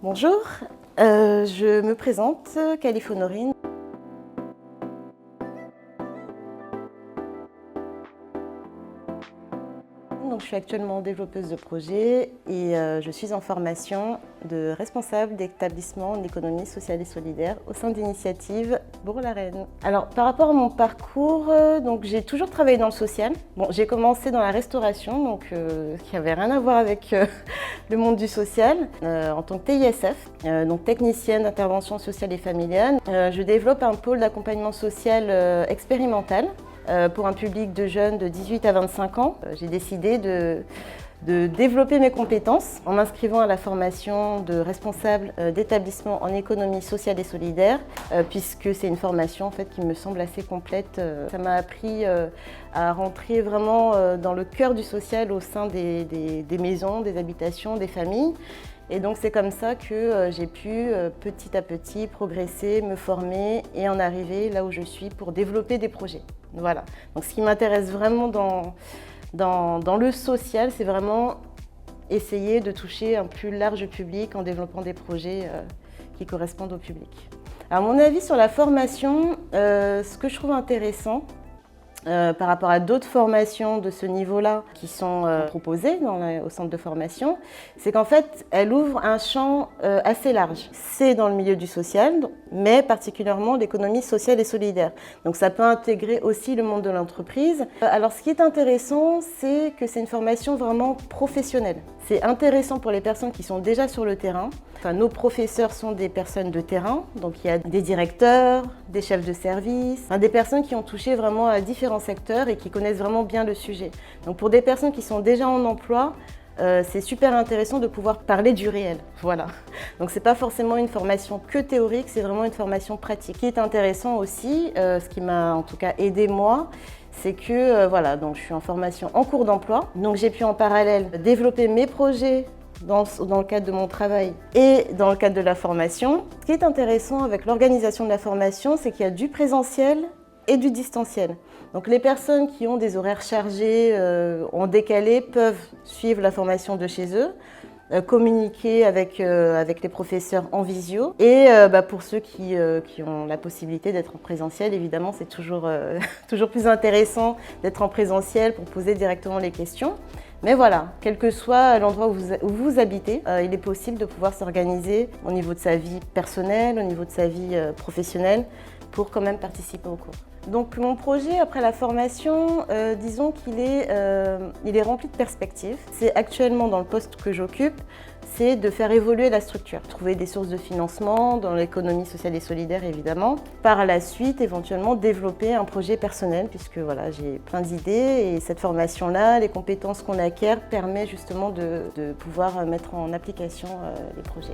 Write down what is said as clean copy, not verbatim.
Bonjour, je me présente, Khalif Honorine. Donc, je suis actuellement développeuse de projet et je suis en formation de responsable d'établissement en économie sociale et solidaire au sein d'Initiative Bourg-la-Reine. Alors, par rapport à mon parcours, j'ai toujours travaillé dans le social. Bon, j'ai commencé dans la restauration, qui n'avait rien à voir avec le monde du social, en tant que TISF, donc technicienne d'intervention sociale et familiale. Je développe un pôle d'accompagnement social expérimental pour un public de jeunes de 18 à 25 ans. J'ai décidé de développer mes compétences en m'inscrivant à la formation de responsable d'établissement en économie sociale et solidaire, puisque c'est une formation en fait, qui me semble assez complète. Ça m'a appris à rentrer vraiment dans le cœur du social au sein des maisons, des habitations, des familles. Et donc c'est comme ça que j'ai pu petit à petit progresser, me former et en arriver là où je suis pour développer des projets. Voilà. Donc ce qui m'intéresse vraiment dans le social, c'est vraiment essayer de toucher un plus large public en développant des projets qui correspondent au public. À mon avis sur la formation, ce que je trouve intéressant, par rapport à d'autres formations de ce niveau-là qui sont proposées au centre de formation, c'est qu'en fait, elle ouvre un champ assez large. C'est dans le milieu du social, mais particulièrement l'économie sociale et solidaire. Donc ça peut intégrer aussi le monde de l'entreprise. Alors ce qui est intéressant, c'est que c'est une formation vraiment professionnelle. C'est intéressant pour les personnes qui sont déjà sur le terrain. Enfin, nos professeurs sont des personnes de terrain, donc il y a des directeurs, des chefs de service, des personnes qui ont touché vraiment à différents secteurs et qui connaissent vraiment bien le sujet. Donc pour des personnes qui sont déjà en emploi, c'est super intéressant de pouvoir parler du réel. Voilà. Donc c'est pas forcément une formation que théorique, c'est vraiment une formation pratique. Ce qui est intéressant aussi, ce qui m'a en tout cas aidé moi, c'est que donc je suis en formation en cours d'emploi. Donc j'ai pu en parallèle développer mes projets dans le cadre de mon travail et dans le cadre de la formation. Ce qui est intéressant avec l'organisation de la formation, c'est qu'il y a du présentiel et du distanciel. Donc les personnes qui ont des horaires chargés en décalé peuvent suivre la formation de chez eux, communiquer avec les professeurs en visio. Et pour ceux qui ont la possibilité d'être en présentiel, évidemment, c'est toujours plus intéressant d'être en présentiel pour poser directement les questions. Mais voilà, quel que soit l'endroit où vous habitez, il est possible de pouvoir s'organiser au niveau de sa vie personnelle, au niveau de sa vie professionnelle, pour quand même participer au cours. Donc mon projet après la formation, disons qu'il est rempli de perspectives. C'est actuellement dans le poste que j'occupe, c'est de faire évoluer la structure, trouver des sources de financement dans l'économie sociale et solidaire évidemment. Par la suite, éventuellement développer un projet personnel puisque voilà, j'ai plein d'idées et cette formation-là, les compétences qu'on acquiert permet justement de pouvoir mettre en application les projets.